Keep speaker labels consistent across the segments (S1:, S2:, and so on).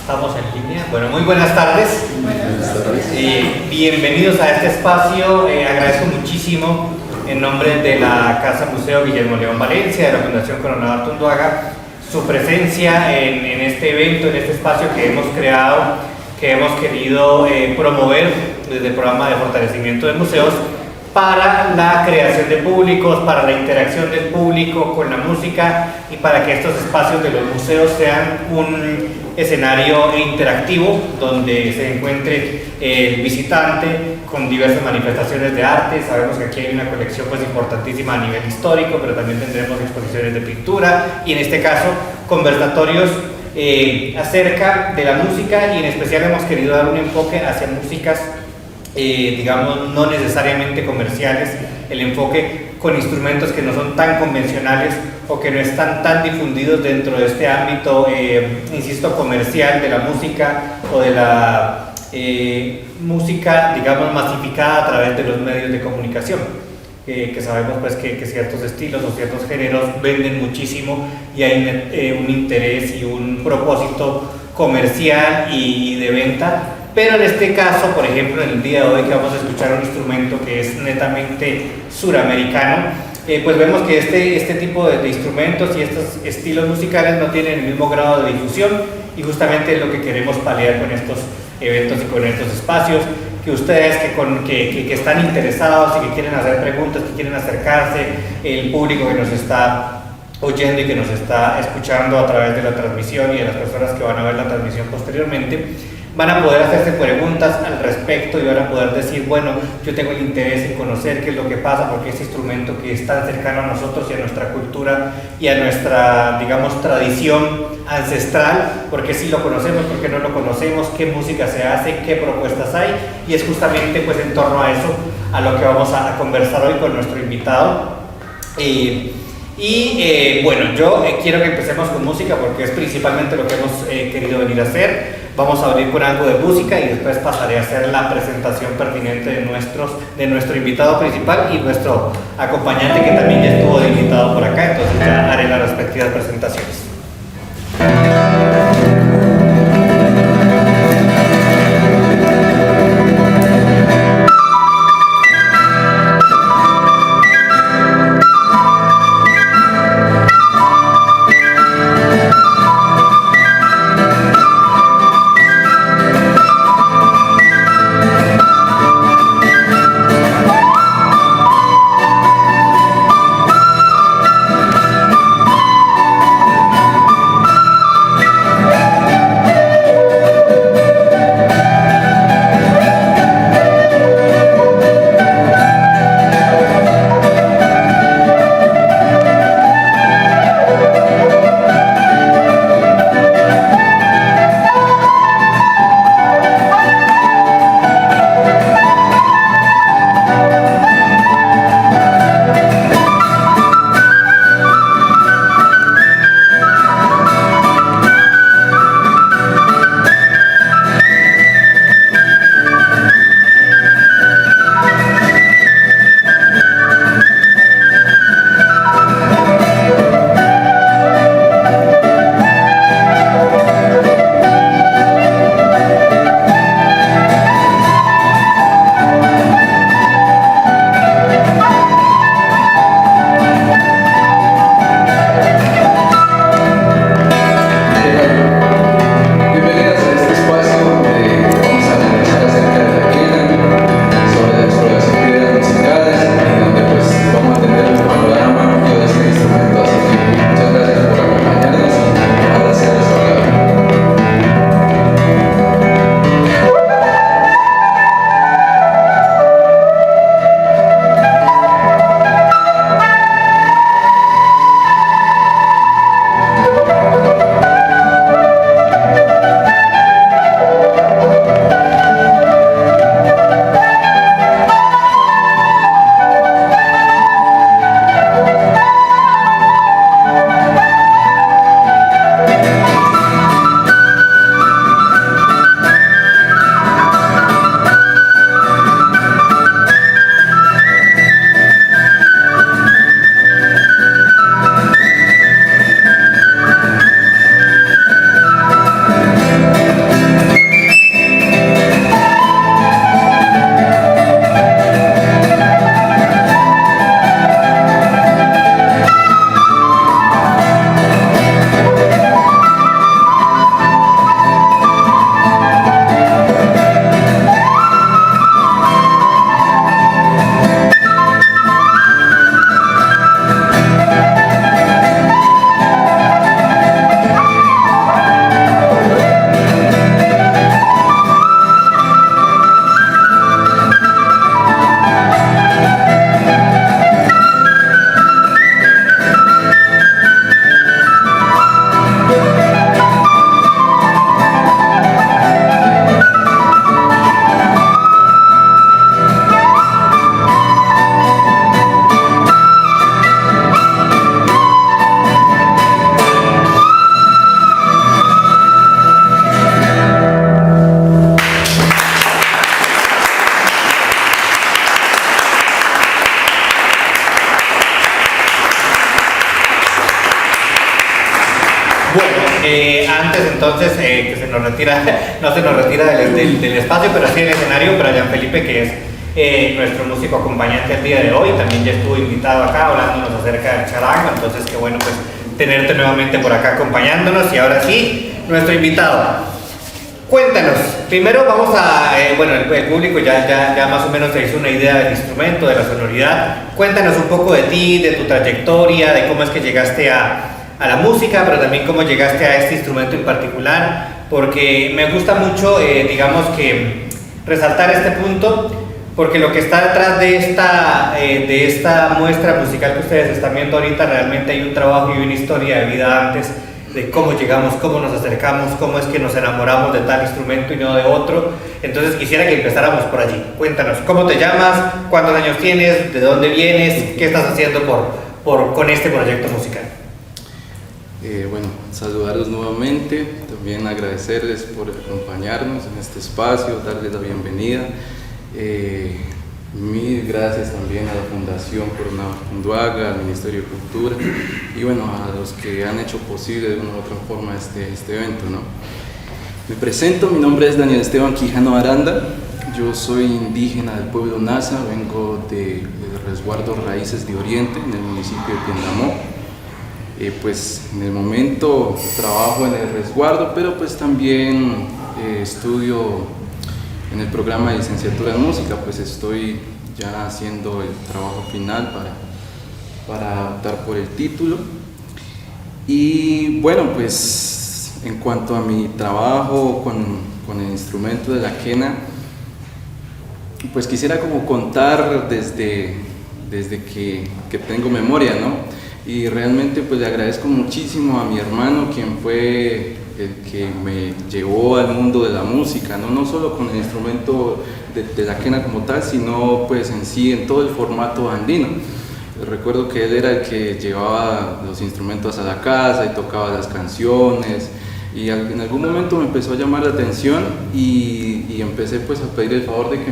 S1: Estamos en línea. Bueno, muy buenas tardes.
S2: Buenas tardes.
S1: Bienvenidos a este espacio. Agradezco muchísimo en nombre de la Casa Museo Guillermo León Valencia, de la Fundación Coronado Artunduaga, su presencia en este evento, en este espacio que hemos creado, que hemos querido promover desde el programa de fortalecimiento de museos para la creación de públicos, para la interacción del público con la música y para que estos espacios de los museos sean un escenario interactivo donde se encuentre el visitante con diversas manifestaciones de arte. Sabemos que aquí hay una colección pues importantísima a nivel histórico, pero también tendremos exposiciones de pintura y en este caso conversatorios acerca de la música, y en especial hemos querido dar un enfoque hacia músicas digamos no necesariamente comerciales, el enfoque con instrumentos que no son tan convencionales o que no están tan difundidos dentro de este ámbito, insisto, comercial de la música o de la música, digamos, masificada a través de los medios de comunicación, que sabemos pues que ciertos estilos o ciertos géneros venden muchísimo y hay un interés y un propósito comercial y de venta. Pero en este caso, por ejemplo, en el día de hoy que vamos a escuchar un instrumento que es netamente suramericano, pues vemos que este tipo de instrumentos y estos estilos musicales no tienen el mismo grado de difusión, y justamente es lo que queremos paliar con estos eventos y con estos espacios, que ustedes que están interesados y que quieren hacer preguntas, que quieren acercarse, el público que nos está oyendo y que nos está escuchando a través de la transmisión y de las personas que van a ver la transmisión posteriormente, van a poder hacerse preguntas al respecto y van a poder decir, bueno, yo tengo el interés en conocer qué es lo que pasa, porque este instrumento que es tan cercano a nosotros y a nuestra cultura y a nuestra, digamos, tradición ancestral, porque sí lo conocemos, porque no lo conocemos, qué música se hace, qué propuestas hay, y es justamente pues en torno a eso a lo que vamos a conversar hoy con nuestro invitado. Bueno, yo quiero que empecemos con música porque es principalmente lo que hemos querido venir a hacer. Vamos a abrir con algo de música y después pasaré a hacer la presentación pertinente de nuestro invitado principal y nuestro acompañante, que también ya estuvo de invitado por acá, entonces ya haré las respectivas presentaciones. Antes entonces, que se nos retira, no se nos retira del espacio, pero sí del escenario, Brian Felipe, que es nuestro músico acompañante el día de hoy, también ya estuvo invitado acá hablándonos acerca del charango, entonces qué bueno pues tenerte nuevamente por acá acompañándonos. Y ahora sí, nuestro invitado. Cuéntanos, primero vamos a, bueno, el público ya más o menos se hizo una idea del instrumento, de la sonoridad. Cuéntanos un poco de ti, de tu trayectoria, de cómo es que llegaste a la música, pero también cómo llegaste a este instrumento en particular, porque me gusta mucho, digamos que, resaltar este punto, porque lo que está detrás de esta muestra musical que ustedes están viendo ahorita, realmente hay un trabajo y una historia de vida antes, de cómo llegamos, cómo nos acercamos, cómo es que nos enamoramos de tal instrumento y no de otro. Entonces quisiera que empezáramos por allí. Cuéntanos, ¿cómo te llamas? ¿Cuántos años tienes? ¿De dónde vienes? ¿Qué estás haciendo con este proyecto musical?
S2: Bueno, saludarlos nuevamente, también agradecerles por acompañarnos en este espacio, darles la bienvenida. Mil gracias también a la Fundación Coronado Artunduaga, al Ministerio de Cultura y bueno, a los que han hecho posible de una u otra forma este evento, ¿no? Me presento, mi nombre es Daniel Esteban Quijano Aranda, yo soy indígena del pueblo Nasa, vengo del resguardo Raíces de Oriente en el municipio de Piendamó. Pues en el momento trabajo en el resguardo, pero pues también estudio en el programa de licenciatura en música, pues estoy ya haciendo el trabajo final para optar por el título. Y bueno, pues en cuanto a mi trabajo con el instrumento de la quena, pues quisiera como contar desde que tengo memoria, ¿no? Y realmente pues le agradezco muchísimo a mi hermano, quien fue el que me llevó al mundo de la música, no solo con el instrumento de la quena como tal, sino pues en sí en todo el formato andino. Recuerdo que él era el que llevaba los instrumentos a la casa y tocaba las canciones, y en algún momento me empezó a llamar la atención y empecé pues a pedir el favor de que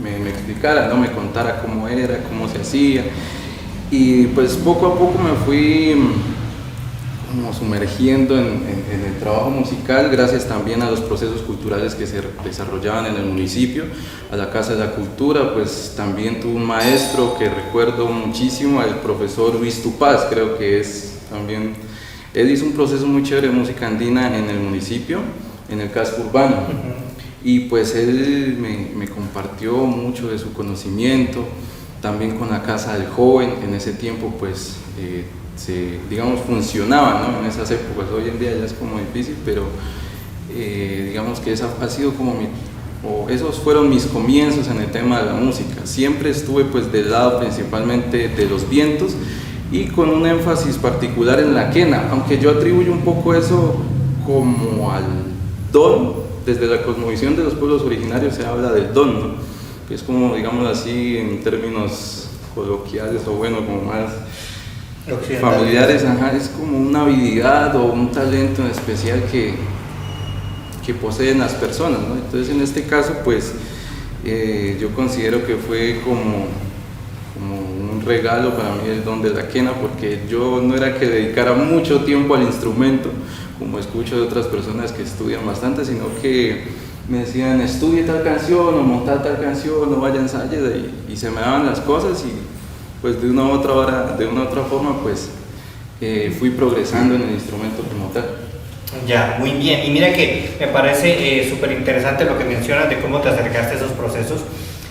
S2: me explicara, ¿no? Me contara cómo era, cómo se hacía, y pues poco a poco me fui como sumergiendo en el trabajo musical, gracias también a los procesos culturales que se desarrollaban en el municipio, a la Casa de la Cultura. Pues también tuve un maestro que recuerdo muchísimo, el profesor Luis Tupaz, creo que es también, él hizo un proceso muy chévere de música andina en el municipio, en el casco urbano, y pues él me compartió mucho de su conocimiento, también con la Casa del Joven. En ese tiempo pues digamos funcionaba, ¿no? En esas épocas. Hoy en día ya es como difícil, pero digamos que esa ha sido como esos fueron mis comienzos en el tema de la música. Siempre estuve pues del lado principalmente de los vientos y con un énfasis particular en la quena, aunque yo atribuyo un poco eso como al don. Desde la cosmovisión de los pueblos originarios se habla del don, ¿no? Que es como, digamos así, en términos coloquiales o bueno, como más familiares, es como una habilidad o un talento en especial que poseen las personas, ¿no? Entonces en este caso pues yo considero que fue como un regalo para mí el don de la quena, porque yo no era que dedicara mucho tiempo al instrumento como escucho de otras personas que estudian bastante, sino que me decían estudie tal canción o montar tal canción o vaya a ensayar, y se me daban las cosas y pues de una u otra forma pues fui progresando en el instrumento como tal.
S1: Ya, muy bien. Y mira que me parece súper interesante lo que mencionas de cómo te acercaste a esos procesos,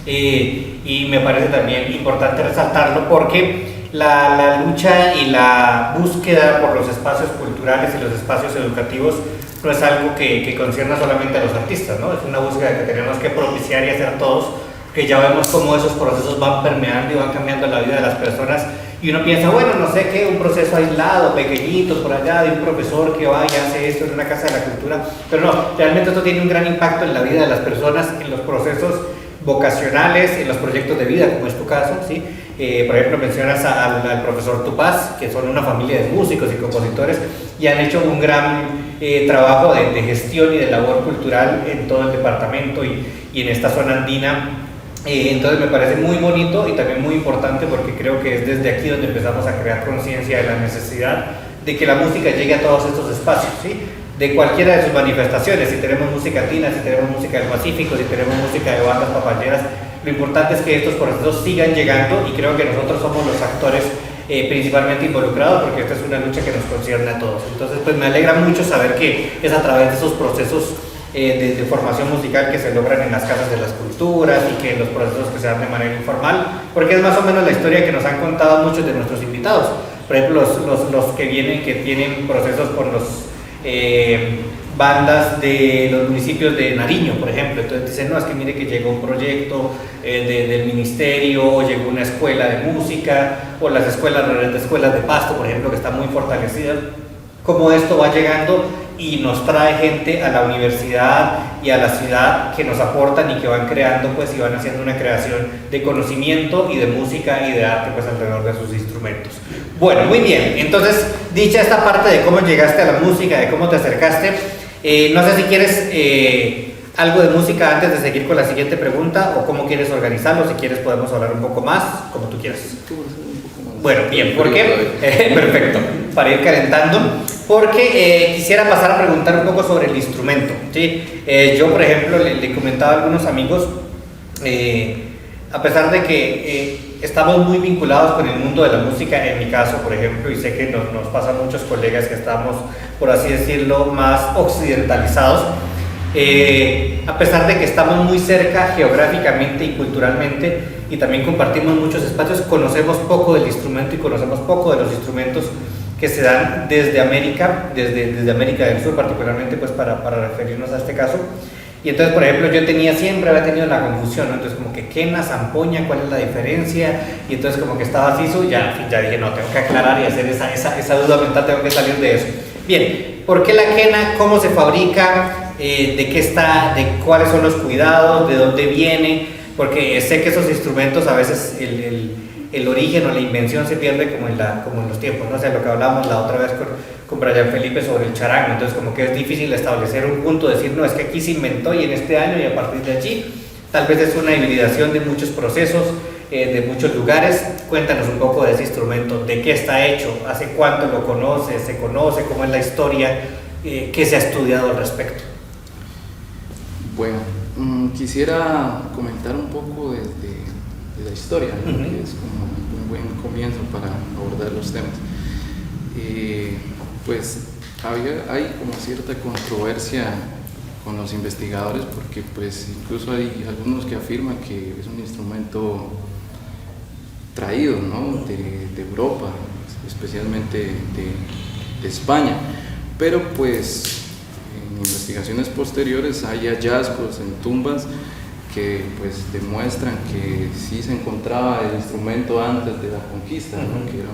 S1: y me parece también importante resaltarlo porque la lucha y la búsqueda por los espacios culturales y los espacios educativos no es algo que concierne solamente a los artistas, ¿no? Es una búsqueda que tenemos que propiciar y hacer todos, que ya vemos cómo esos procesos van permeando y van cambiando la vida de las personas, y uno piensa, bueno, no sé qué, un proceso aislado, pequeñito, por allá, de un profesor que vaya y hace esto en una casa de la cultura, pero no, realmente esto tiene un gran impacto en la vida de las personas, en los procesos vocacionales, en los proyectos de vida, como es tu caso, ¿sí? Por ejemplo, mencionas al profesor Tupaz, que son una familia de músicos y compositores, y han hecho un gran trabajo de gestión y de labor cultural en todo el departamento y en esta zona andina. Entonces me parece muy bonito y también muy importante, porque creo que es desde aquí donde empezamos a crear conciencia de la necesidad de que la música llegue a todos estos espacios, ¿sí? De cualquiera de sus manifestaciones, si tenemos música latina, si tenemos música del Pacífico, si tenemos música de bandas papayeras, lo importante es que estos procesos sigan llegando, y creo que nosotros somos los actores principalmente involucrados, porque esta es una lucha que nos concierne a todos. Entonces pues me alegra mucho saber que es a través de esos procesos de formación musical que se logran en las casas de las culturas y que en los procesos que se dan de manera informal, porque es más o menos la historia que nos han contado muchos de nuestros invitados. Por ejemplo, los que vienen, que tienen procesos con los bandas de los municipios de Nariño, por ejemplo. Entonces dicen, no, es que mire que llegó un proyecto del ministerio, o llegó una escuela de música, o las escuelas de Pasto, por ejemplo, que están muy fortalecidas. Cómo esto va llegando y nos trae gente a la universidad y a la ciudad que nos aportan y que van creando, pues, y van haciendo una creación de conocimiento y de música y de arte, pues, alrededor de sus instrumentos. Bueno, muy bien. Entonces, dicha esta parte de cómo llegaste a la música, de cómo te acercaste, no sé si quieres algo de música antes de seguir con la siguiente pregunta, o cómo quieres organizarlo. Si quieres podemos hablar un poco más, como tú quieras. Bueno, bien, ¿por qué? Perfecto, para ir calentando, porque quisiera pasar a preguntar un poco sobre el instrumento, ¿sí? Yo, por ejemplo, le comentaba a algunos amigos, a pesar de que estamos muy vinculados con el mundo de la música, en mi caso, por ejemplo, y sé que nos pasa a muchos colegas que estamos, por así decirlo, más occidentalizados, a pesar de que estamos muy cerca geográficamente y culturalmente, y también compartimos muchos espacios, conocemos poco del instrumento y conocemos poco de los instrumentos que se dan desde América, desde América del Sur particularmente, pues para referirnos a este caso. Y entonces, por ejemplo, yo siempre había tenido la confusión, ¿no? Entonces como que quena, zampoña, ¿cuál es la diferencia? Y entonces como que estaba así, ya dije, no, tengo que aclarar y hacer esa duda mental, tengo que salir de eso. Bien, ¿por qué la quena? ¿Cómo se fabrica? ¿De qué está? ¿De cuáles son los cuidados? ¿De dónde viene? Porque sé que esos instrumentos a veces el origen o la invención se pierde como en los tiempos, ¿no? O sea, lo que hablábamos la otra vez con Brian Felipe sobre el charango. Entonces como que es difícil establecer un punto, decir, no, es que aquí se inventó y en este año y a partir de allí. Tal vez es una hibridación de muchos procesos, de muchos lugares. Cuéntanos un poco de ese instrumento, de qué está hecho, hace cuánto lo se conoce, cómo es la historia, qué se ha estudiado al respecto.
S2: Bueno, quisiera comentar un poco de la historia, ¿no? Que es como un buen comienzo para abordar los temas. Pues hay como cierta controversia con los investigadores, porque pues incluso hay algunos que afirman que es un instrumento traído, ¿no? de Europa, especialmente de España, pero pues en investigaciones posteriores hay hallazgos en tumbas que pues demuestran que sí se encontraba el instrumento antes de la conquista, ¿no? Que era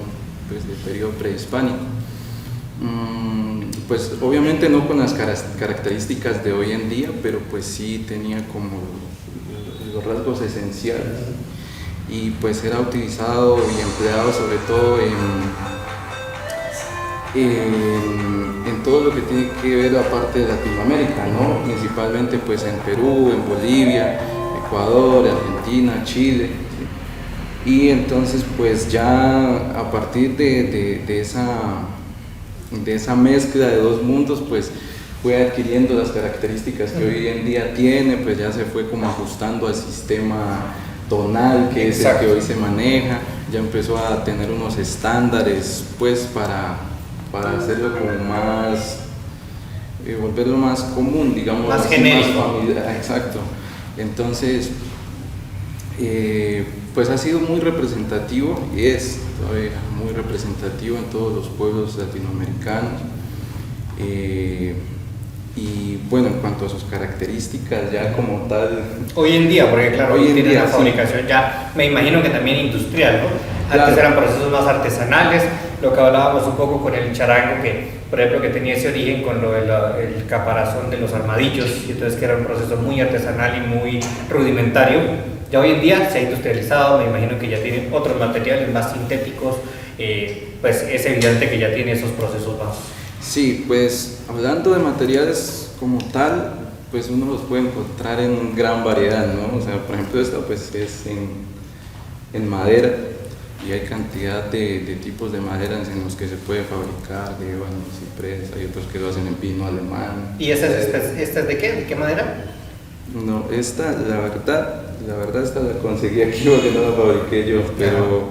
S2: pues del periodo prehispánico. Pues obviamente no con las características de hoy en día, pero pues sí tenía como los rasgos esenciales, y pues era utilizado y empleado sobre todo en todo lo que tiene que ver la parte de Latinoamérica, ¿no? Principalmente pues en Perú, en Bolivia, Ecuador, Argentina, Chile, ¿sí? Y entonces pues ya a partir de esa mezcla de dos mundos, pues fue adquiriendo las características que hoy en día tiene, pues ya se fue como ajustando al sistema tonal que es el que hoy se maneja, ya empezó a tener unos estándares pues para hacerlo como más, volverlo más común, digamos,
S1: más
S2: así,
S1: genérico.
S2: más familiar. Exacto. Entonces, pues ha sido muy representativo, y es todavía muy representativo en todos los pueblos latinoamericanos. Y bueno, en cuanto a sus características ya como tal,
S1: hoy en día, porque claro, hoy tiene una fabricación ya, me imagino que también industrial, ¿no? Antes eran procesos más artesanales, lo que hablábamos un poco con el charango, que por ejemplo que tenía ese origen con lo del caparazón de los armadillos, y entonces que era un proceso muy artesanal y muy rudimentario. Ya hoy en día se ha industrializado, me imagino que ya tienen otros materiales más sintéticos, pues es evidente que ya tiene esos procesos más.
S2: Sí, pues hablando de materiales como tal, pues uno los puede encontrar en gran variedad, ¿no? O sea, por ejemplo, esta pues es en madera, y hay cantidad de tipos de maderas en los que se puede fabricar, de ébano, ciprés, hay otros que lo hacen en pino alemán.
S1: ¿Y esta es de qué? ¿De qué madera?
S2: No, esta, la verdad esta la conseguí aquí porque no la fabriqué yo, pero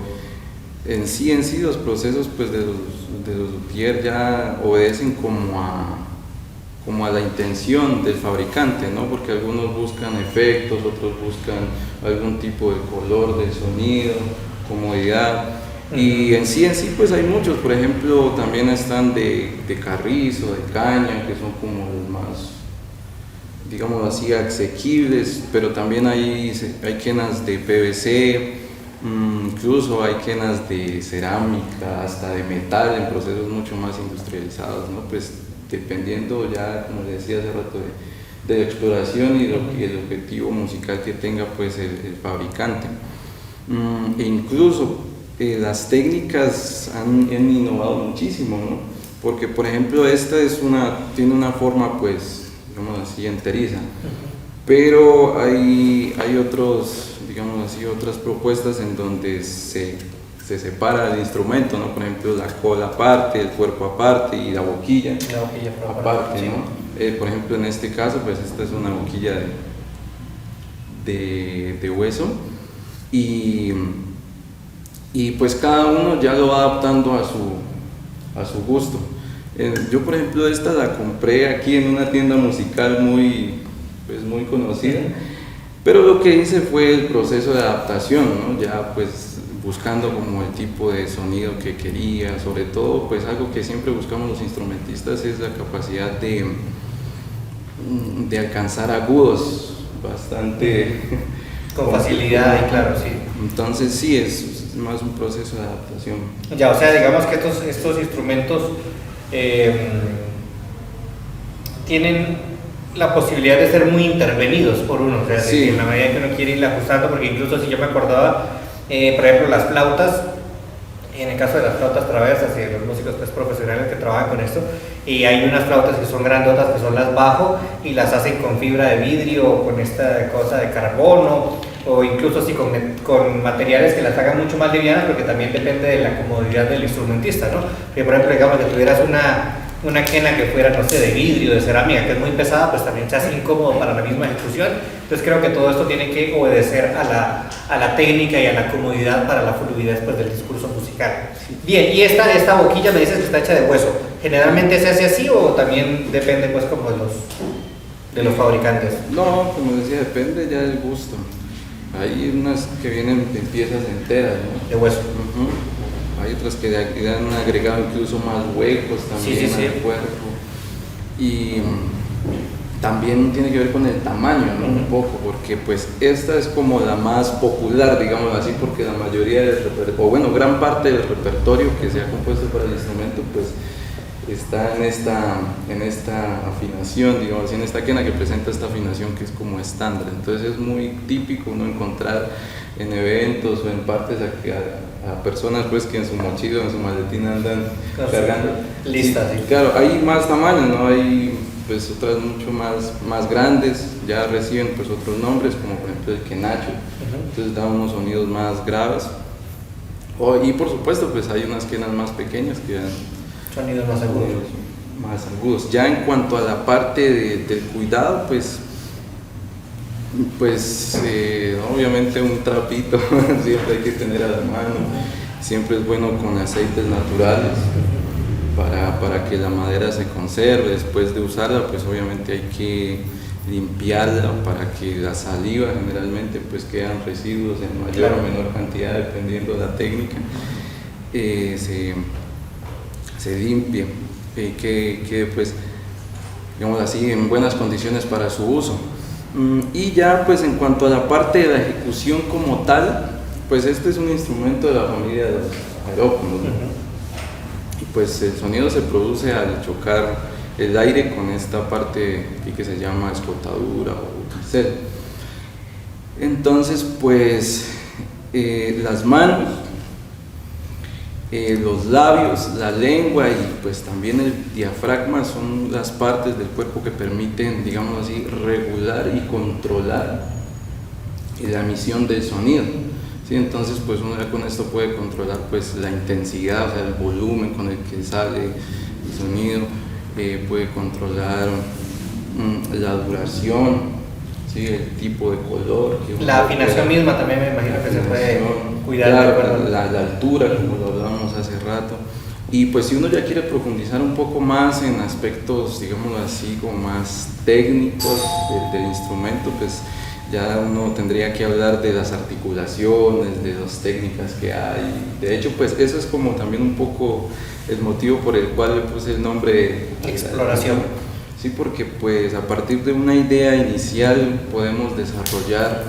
S2: en sí los procesos pues de los luthier ya obedecen como a la intención del fabricante, ¿no? Porque algunos buscan efectos, otros buscan algún tipo de color del sonido, comodidad, y en sí pues hay muchos, por ejemplo también están de carrizo, de caña, que son como los más, digamos así, asequibles, pero también hay quenas de PVC, incluso hay quenas de cerámica, hasta de metal en procesos mucho más industrializados, ¿no? Pues dependiendo ya, como le decía hace rato, de la exploración y el objetivo musical que tenga pues el fabricante. E incluso las técnicas han innovado muchísimo, ¿no? Porque por ejemplo esta tiene una forma pues, digamos así, enteriza, pero hay otras propuestas en donde se separa el instrumento, ¿no? Por ejemplo la cola aparte, el cuerpo aparte y la boquilla aparte, ¿no? Por ejemplo en este caso pues esta es una boquilla de hueso y pues cada uno ya lo va adaptando a su gusto. Yo por ejemplo esta la compré aquí en una tienda musical muy conocida, pero lo que hice fue el proceso de adaptación, ¿no? Ya pues buscando como el tipo de sonido que quería, sobre todo pues algo que siempre buscamos los instrumentistas es la capacidad de alcanzar agudos bastante
S1: con facilidad y claro, sí.
S2: Entonces sí, es más un proceso de adaptación.
S1: Ya, o sea, digamos que estos instrumentos tienen la posibilidad de ser muy intervenidos por uno, o sea,
S2: sí.
S1: En la medida que uno quiere ir ajustando, porque incluso si yo me acordaba, por ejemplo, las flautas, en el caso de las flautas traversas y de los músicos pues, profesionales que trabajan con esto, y hay unas flautas que son grandotas, que son las bajo, y las hacen con fibra de vidrio o con esta cosa de carbono, o incluso así con materiales que las hagan mucho más livianas, porque también depende de la comodidad del instrumentista, ¿no? Porque, por ejemplo, digamos que tuvieras una quena que fuera, no sé, de vidrio, de cerámica, que es muy pesada, pues también se hace incómodo para la misma ejecución. Entonces creo que todo esto tiene que obedecer a la técnica y a la comodidad para la fluidez pues, del discurso musical. Bien, y esta boquilla me dices que está hecha de hueso. ¿Generalmente se hace así o también depende pues como de los fabricantes?
S2: No, como decía, depende ya del gusto. Hay unas que vienen en piezas enteras, ¿no?
S1: De hueso.
S2: Hay otras que han agregado incluso más huecos también al cuerpo. Y también tiene que ver con el tamaño, ¿no? Un poco, porque pues esta es como la más popular, digamos así, porque la mayoría del repertorio, o bueno, gran parte del repertorio que se ha compuesto para el instrumento, pues está en esta afinación, digamos así, en esta quena que presenta esta afinación que es como estándar. Entonces es muy típico uno encontrar en eventos o en partes a personas pues que en su mochila o en su maletín andan cargando
S1: listas.
S2: Sí, claro, hay más tamaños, ¿no? Hay pues otras mucho más grandes, ya reciben pues otros nombres, como por ejemplo el quenacho, entonces da unos sonidos más graves. Y por supuesto pues hay unas quenas más pequeñas que dan
S1: sonidos más agudos.
S2: Más agudos. Ya en cuanto a la parte del cuidado, pues obviamente un trapito siempre hay que tener a la mano, siempre es bueno con aceites naturales para que la madera se conserve. Después de usarla pues obviamente hay que limpiarla para que la saliva, generalmente pues quedan residuos en mayor o menor cantidad dependiendo de la técnica, se limpie, que pues digamos así en buenas condiciones para su uso. Y ya pues en cuanto a la parte de la ejecución como tal, pues este es un instrumento de la familia de los aerófonos, ¿no? Y pues el sonido se produce al chocar el aire con esta parte aquí que se llama escotadura o bisel. Entonces pues las manos, los labios, la lengua y pues también el diafragma son las partes del cuerpo que permiten, digamos así, regular y controlar la emisión del sonido. ¿sí? Entonces pues uno ya con esto puede controlar pues la intensidad, o sea, el volumen con el que sale el sonido, puede controlar la duración, ¿sí? El tipo de color.
S1: La afinación misma también me imagino que se puede cuidar.
S2: Claro, la altura, como lo hablábamos hace rato. Y pues si uno ya quiere profundizar un poco más en aspectos, digámoslo así, como más técnicos del instrumento, pues ya uno tendría que hablar de las articulaciones, de las técnicas que hay. De hecho, pues eso es como también un poco el motivo por el cual le puse el nombre
S1: exploración.
S2: Sí, porque pues a partir de una idea inicial podemos desarrollar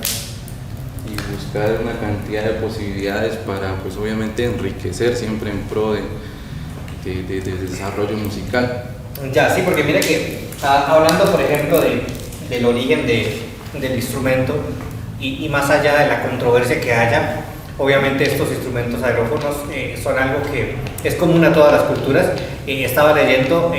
S2: y buscar una cantidad de posibilidades para pues obviamente enriquecer siempre en pro de desarrollo musical.
S1: Ya, sí, porque mira que hablando por ejemplo del origen del instrumento y más allá de la controversia que haya, obviamente estos instrumentos aerófonos son algo que es común a todas las culturas. Estaba leyendo,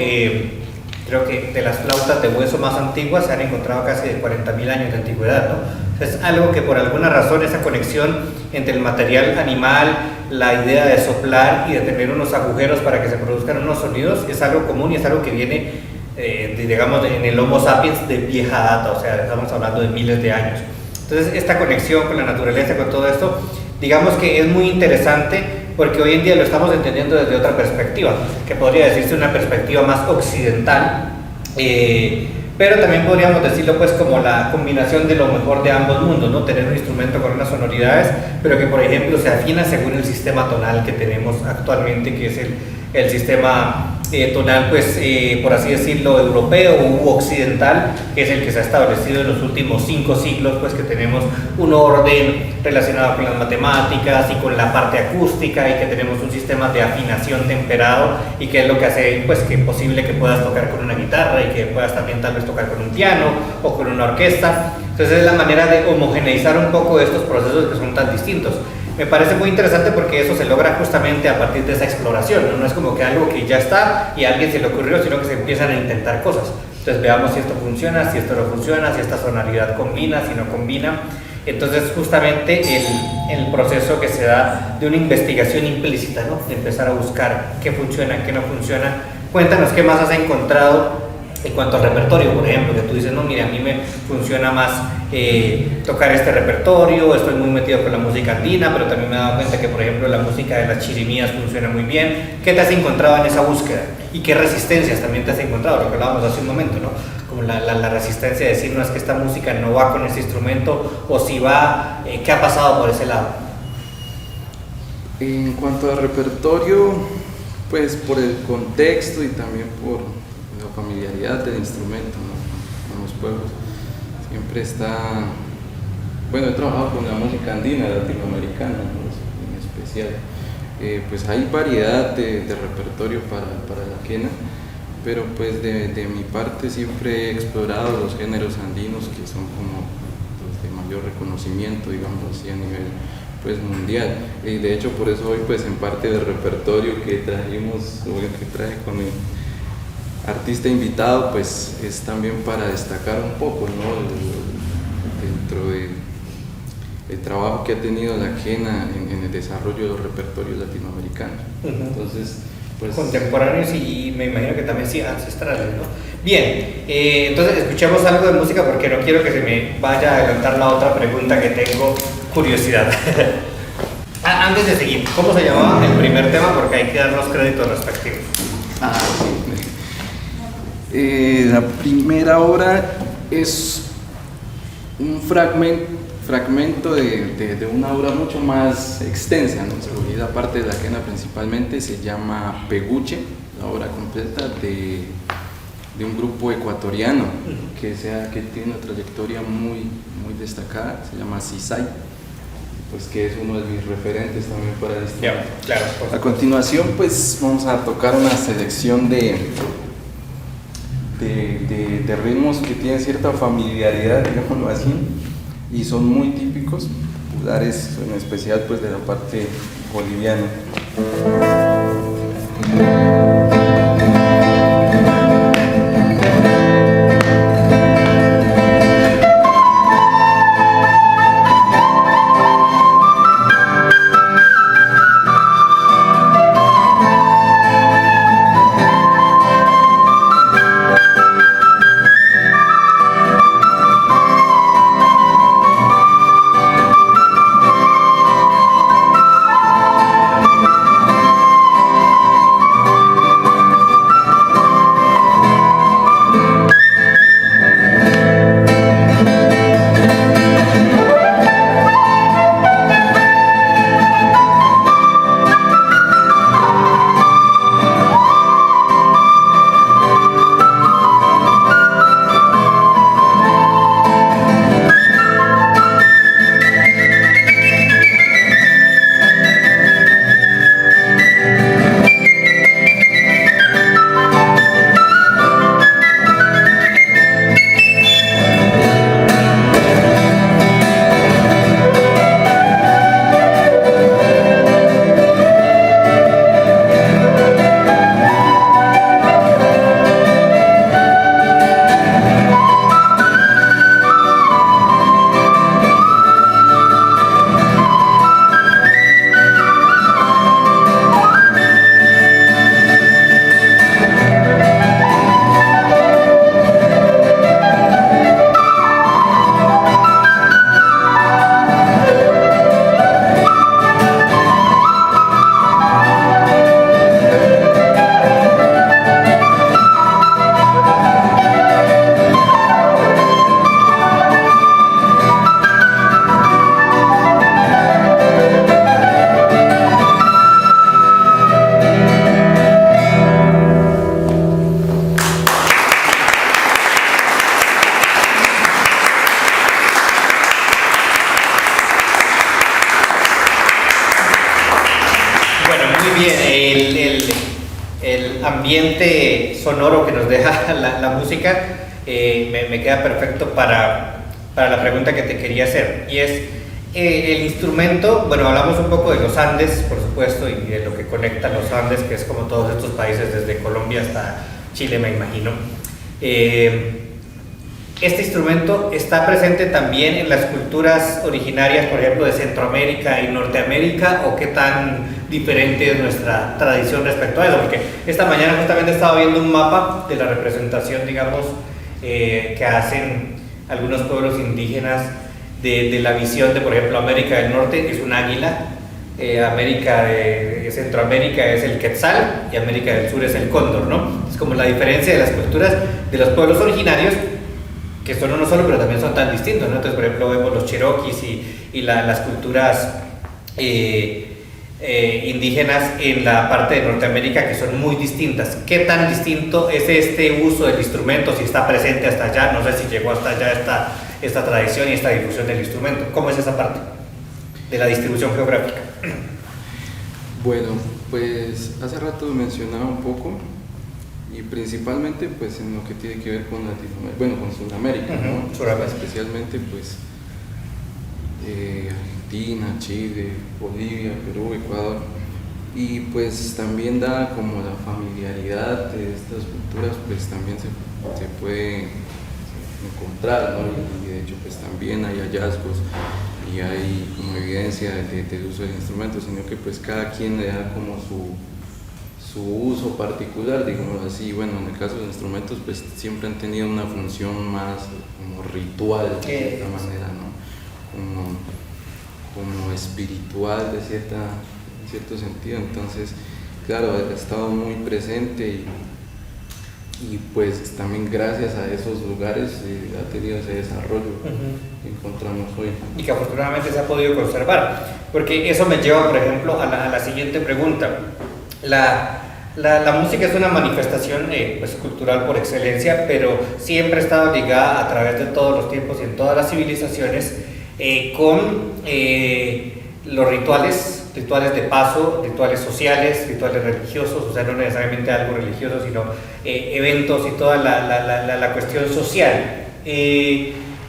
S1: creo que de las flautas de hueso más antiguas se han encontrado casi de 40.000 años de antigüedad, ¿no? Es algo que por alguna razón esa conexión entre el material animal, la idea de soplar y de tener unos agujeros para que se produzcan unos sonidos es algo común y es algo que viene, digamos, en el Homo sapiens de vieja data, o sea, estamos hablando de miles de años. Entonces, esta conexión con la naturaleza, con todo esto, digamos que es muy interesante porque hoy en día lo estamos entendiendo desde otra perspectiva, que podría decirse una perspectiva más occidental, pero también podríamos decirlo pues como la combinación de lo mejor de ambos mundos, ¿no? Tener un instrumento con unas sonoridades, pero que por ejemplo se afina según el sistema tonal que tenemos actualmente, que es el sistema tonal, pues por así decirlo, europeo u occidental, que es el que se ha establecido en los últimos 5 siglos, pues que tenemos un orden relacionado con las matemáticas y con la parte acústica y que tenemos un sistema de afinación temperado y que es lo que hace pues que es posible que puedas tocar con una guitarra y que puedas también tal vez tocar con un piano o con una orquesta. Entonces es la manera de homogeneizar un poco estos procesos que son tan distintos. Me parece muy interesante porque eso se logra justamente a partir de esa exploración, ¿no? No es como que algo que ya está y a alguien se le ocurrió, sino que se empiezan a intentar cosas. Entonces veamos si esto funciona, si esto no funciona, si esta sonoridad combina, si no combina. Entonces justamente el proceso que se da de una investigación implícita, ¿no? De empezar a buscar qué funciona, qué no funciona. Cuéntanos qué más has encontrado en cuanto al repertorio, por ejemplo, que tú dices, no, mira, a mí me funciona más tocar este repertorio, estoy muy metido con la música andina, pero también me he dado cuenta que, por ejemplo, la música de las chirimías funciona muy bien. ¿Qué te has encontrado en esa búsqueda? ¿Y qué resistencias también te has encontrado? Lo que hablábamos hace un momento, ¿no? Como la resistencia de decir, no, es que esta música no va con este instrumento, o si va, ¿qué ha pasado por ese lado?
S2: En cuanto al repertorio, pues por el contexto y también por la familiaridad del instrumento, ¿no? En los pueblos siempre está, bueno, he trabajado con la música andina latinoamericana, ¿no? En especial, pues hay variedad de repertorio para la quena, pero pues de mi parte siempre he explorado los géneros andinos que son como los de mayor reconocimiento, digamos así, a nivel pues mundial. Y de hecho por eso hoy pues en parte del repertorio que trajimos, o que traje con el artista invitado, pues es también para destacar un poco, ¿no? Dentro del trabajo que ha tenido la quena en el desarrollo de los repertorios latinoamericanos. Entonces, pues,
S1: contemporáneos y me imagino que también sí ancestrales, ¿no? Bien, entonces escuchemos algo de música porque no quiero que se me vaya a adelantar la otra pregunta que tengo curiosidad. Antes de seguir, ¿cómo se llamaba el primer tema? Porque hay que dar los créditos respectivos.
S2: La primera obra es un fragmento de una obra mucho más extensa, ¿no? Escogida parte de la quena principalmente, se llama Peguche, la obra completa de un grupo ecuatoriano que tiene una trayectoria muy destacada, se llama Sisai, pues que es uno de mis referentes también para el instrumento.
S1: Claro.
S2: A continuación pues vamos a tocar una selección de ritmos que tienen cierta familiaridad, digámoslo así, y son muy típicos, populares, en especial pues de la parte boliviana.
S1: bien, el ambiente sonoro que nos deja la música me queda perfecto para la pregunta que te quería hacer, y es el instrumento. Bueno, hablamos un poco de los Andes, por supuesto, y de lo que conecta los Andes, que es como todos estos países desde Colombia hasta Chile, me imagino. Este instrumento está presente también en las culturas originarias, por ejemplo, de Centroamérica y Norteamérica, o qué tan diferente es nuestra tradición respecto a eso, porque esta mañana justamente estaba viendo un mapa de la representación, digamos, que hacen algunos pueblos indígenas de la visión de, por ejemplo, América del Norte es un águila, Centroamérica es el quetzal y América del Sur es el cóndor, ¿no? Es como la diferencia de las culturas de los pueblos originarios, que son uno solo, pero también son tan distintos, ¿no? Entonces, por ejemplo, vemos los cheroquis y las culturas indígenas en la parte de Norteamérica, que son muy distintas. ¿Qué tan distinto es este uso del instrumento? Si está presente hasta allá, no sé si llegó hasta allá esta tradición y esta difusión del instrumento. ¿Cómo es esa parte de la distribución geográfica?
S2: Bueno, pues hace rato mencionaba un poco, y principalmente pues en lo que tiene que ver con Latinoamérica, bueno, con Sudamérica, ¿no?
S1: Sudamérica.
S2: Especialmente pues Argentina, Chile, Bolivia, Perú, Ecuador, y pues también da como la familiaridad de estas culturas, pues también se puede encontrar, ¿no? Y de hecho pues también hay hallazgos y hay como evidencia del uso del instrumento, sino que pues cada quien le da como su uso particular, digamos así. Bueno, en el caso de los instrumentos pues siempre han tenido una función más como ritual de cierta manera, ¿no? Como espiritual de cierto sentido. Entonces, claro, ha estado muy presente y pues también gracias a esos lugares ha tenido ese desarrollo que encontramos hoy.
S1: Y que afortunadamente se ha podido conservar, porque eso me lleva, por ejemplo, a la siguiente pregunta. La música es una manifestación pues, cultural por excelencia, pero siempre ha estado ligada a través de todos los tiempos y en todas las civilizaciones con los rituales de paso, rituales sociales, rituales religiosos, o sea, no necesariamente algo religioso, sino eventos y toda la cuestión social.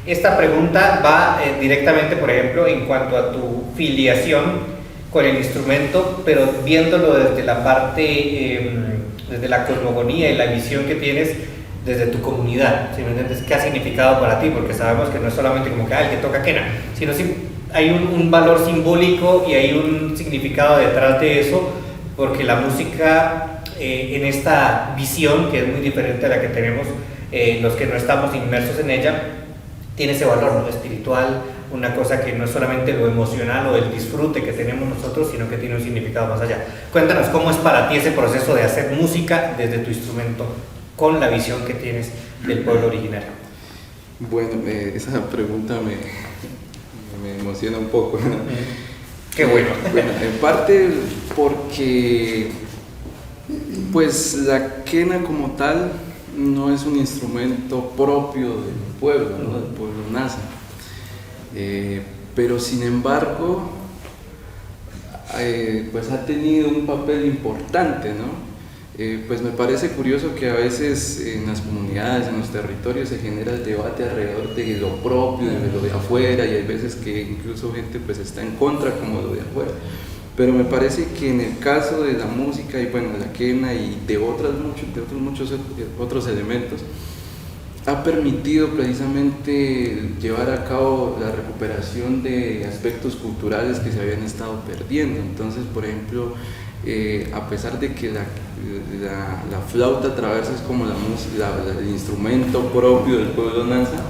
S1: Esta pregunta va directamente, por ejemplo, en cuanto a tu filiación con el instrumento, pero viéndolo desde la parte, desde la cosmogonía y la visión que tienes desde tu comunidad, ¿sí me entiendes? ¿Qué ha significado para ti? Porque sabemos que no es solamente como que el que toca quena, sino hay un valor simbólico y hay un significado detrás de eso, porque la música en esta visión, que es muy diferente a la que tenemos los que no estamos inmersos en ella, tiene ese valor, ¿no? Espiritual, una cosa que no es solamente lo emocional o el disfrute que tenemos nosotros, sino que tiene un significado más allá. Cuéntanos cómo es para ti ese proceso de hacer música desde tu instrumento, con la visión que tienes del pueblo originario.
S2: Bueno, esa pregunta me emociona un poco.
S1: Qué bueno.
S2: Bueno, en parte porque pues la quena como tal no es un instrumento propio del pueblo, ¿no? Del pueblo nasa. Pero sin embargo pues ha tenido un papel importante, ¿no? Pues me parece curioso que a veces en las comunidades, en los territorios se genera el debate alrededor de lo propio, de lo de afuera, y hay veces que incluso gente pues está en contra como de lo de afuera. Pero me parece que en el caso de la música y bueno, de la quena y de muchos otros elementos, ha permitido precisamente llevar a cabo la recuperación de aspectos culturales que se habían estado perdiendo. Entonces, por ejemplo, a pesar de que la flauta traversa es como el instrumento propio del pueblo nasa,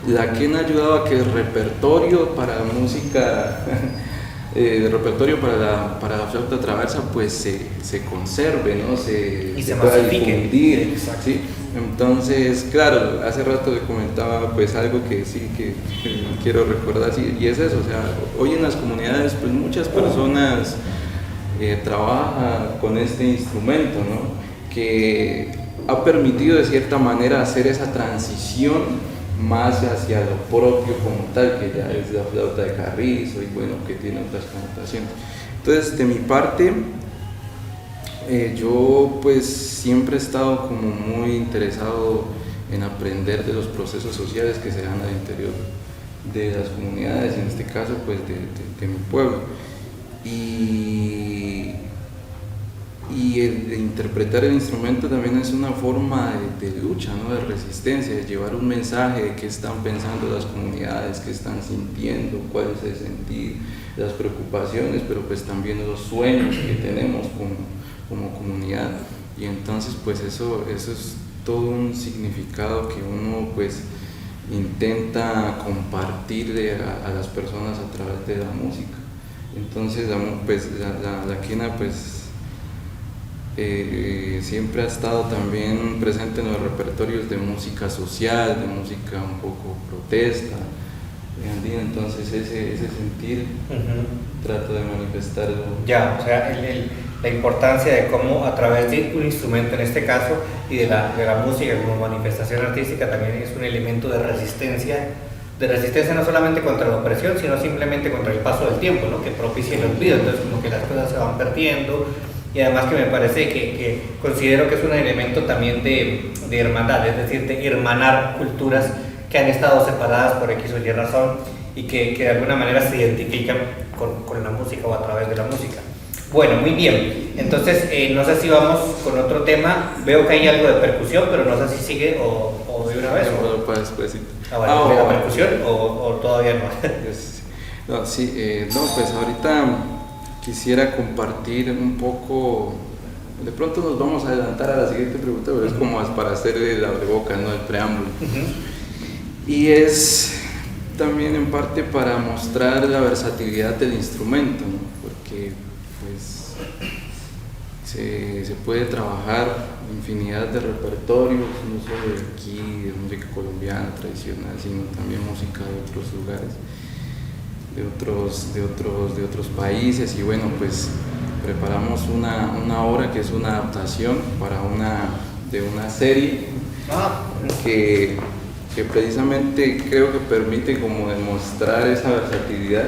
S2: la quena ha ayudado a que el repertorio para la música el repertorio para la flauta traversa pues se conserve, ¿no?
S1: Y se
S2: pueda
S1: masifique.
S2: difundir,
S1: Exacto.
S2: ¿sí? Entonces, claro, hace rato le comentaba pues algo que sí que quiero recordar, sí, y es eso, o sea, hoy en las comunidades pues muchas personas trabajan con este instrumento, ¿no? Que ha permitido de cierta manera hacer esa transición más hacia lo propio como tal, que ya es la flauta de carrizo y bueno, que tiene otras connotaciones. Entonces, de mi parte, Yo pues siempre he estado como muy interesado en aprender de los procesos sociales que se dan al interior de las comunidades, en este caso pues de mi pueblo. Y el de interpretar el instrumento también es una forma de lucha, ¿no? De resistencia, de llevar un mensaje de qué están pensando las comunidades, qué están sintiendo, cuál es el sentir, las preocupaciones, pero pues también los sueños que tenemos como comunidad. Y entonces pues eso es todo un significado que uno pues intenta compartirle a las personas a través de la música. Entonces pues la quena pues siempre ha estado también presente en los repertorios de música social, de música un poco protesta, andina. Entonces ese sentir trato de manifestarlo.
S1: Ya, o sea, la importancia de cómo a través de un instrumento en este caso y de la música como manifestación artística también es un elemento de resistencia no solamente contra la opresión, sino simplemente contra el paso del tiempo, ¿no? Que propicia el olvido. Entonces como que las cosas se van perdiendo. Y además que me parece que considero que es un elemento también de hermandad, es decir, de hermanar culturas que han estado separadas por X o Y razón y que de alguna manera se identifican con la música o a través de la música. Bueno, muy bien. Entonces, no sé si vamos con otro tema. Veo que hay algo de percusión, pero no sé si sigue o de una vez.
S2: No, para después.
S1: Bueno, ¿la percusión o todavía no?
S2: No, sí, no, pues ahorita quisiera compartir un poco, de pronto nos vamos a adelantar a la siguiente pregunta, pero es como para hacer el abrebocas, ¿no? El preámbulo. Y es también en parte para mostrar la versatilidad del instrumento, ¿no? Porque pues se puede trabajar infinidad de repertorios, no solo de aquí, de música colombiana tradicional, sino también música de otros lugares, de otros países. Y bueno, pues preparamos una obra que es una adaptación de una serie que precisamente creo que permite como demostrar esa versatilidad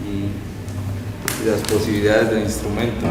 S2: y las posibilidades del instrumento.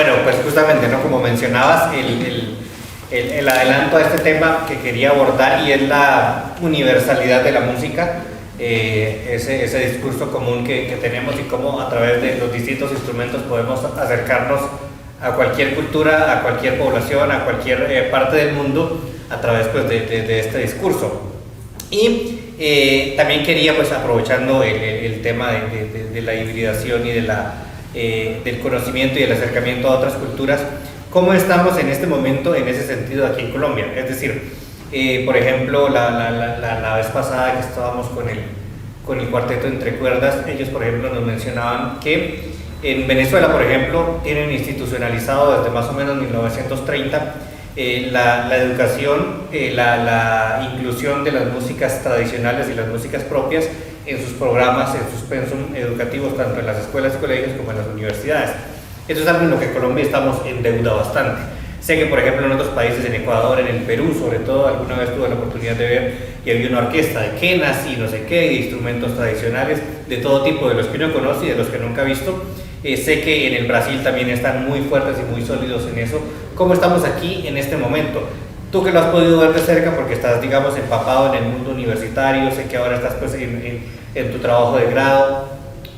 S1: Bueno, pues justamente, ¿no? Como mencionabas, el adelanto a este tema que quería abordar y es la universalidad de la música, ese discurso común que tenemos y cómo a través de los distintos instrumentos podemos acercarnos a cualquier cultura, a cualquier población, a cualquier parte del mundo a través pues, de este discurso. Y también quería, pues aprovechando el tema de la hibridación y del conocimiento y el acercamiento a otras culturas, ¿cómo estamos en este momento en ese sentido aquí en Colombia? Es decir, por ejemplo, la vez pasada que estábamos con el cuarteto Entre Cuerdas, ellos por ejemplo nos mencionaban que en Venezuela, por ejemplo, tienen institucionalizado desde más o menos 1930 la educación, la inclusión de las músicas tradicionales y las músicas propias en sus programas, en sus pensum educativos, tanto en las escuelas y colegios como en las universidades. Eso es algo en lo que en Colombia estamos en deuda bastante. Sé que, por ejemplo, en otros países, en Ecuador, en el Perú, sobre todo, alguna vez tuve la oportunidad de ver y había una orquesta de quenas y no sé qué, de instrumentos tradicionales de todo tipo, de los que uno conoce y de los que nunca ha visto. Sé que en el Brasil también están muy fuertes y muy sólidos en eso. ¿Cómo estamos aquí en este momento? Tú que lo has podido ver de cerca porque estás, digamos, empapado en el mundo universitario, sé que ahora estás pues, en tu trabajo de grado.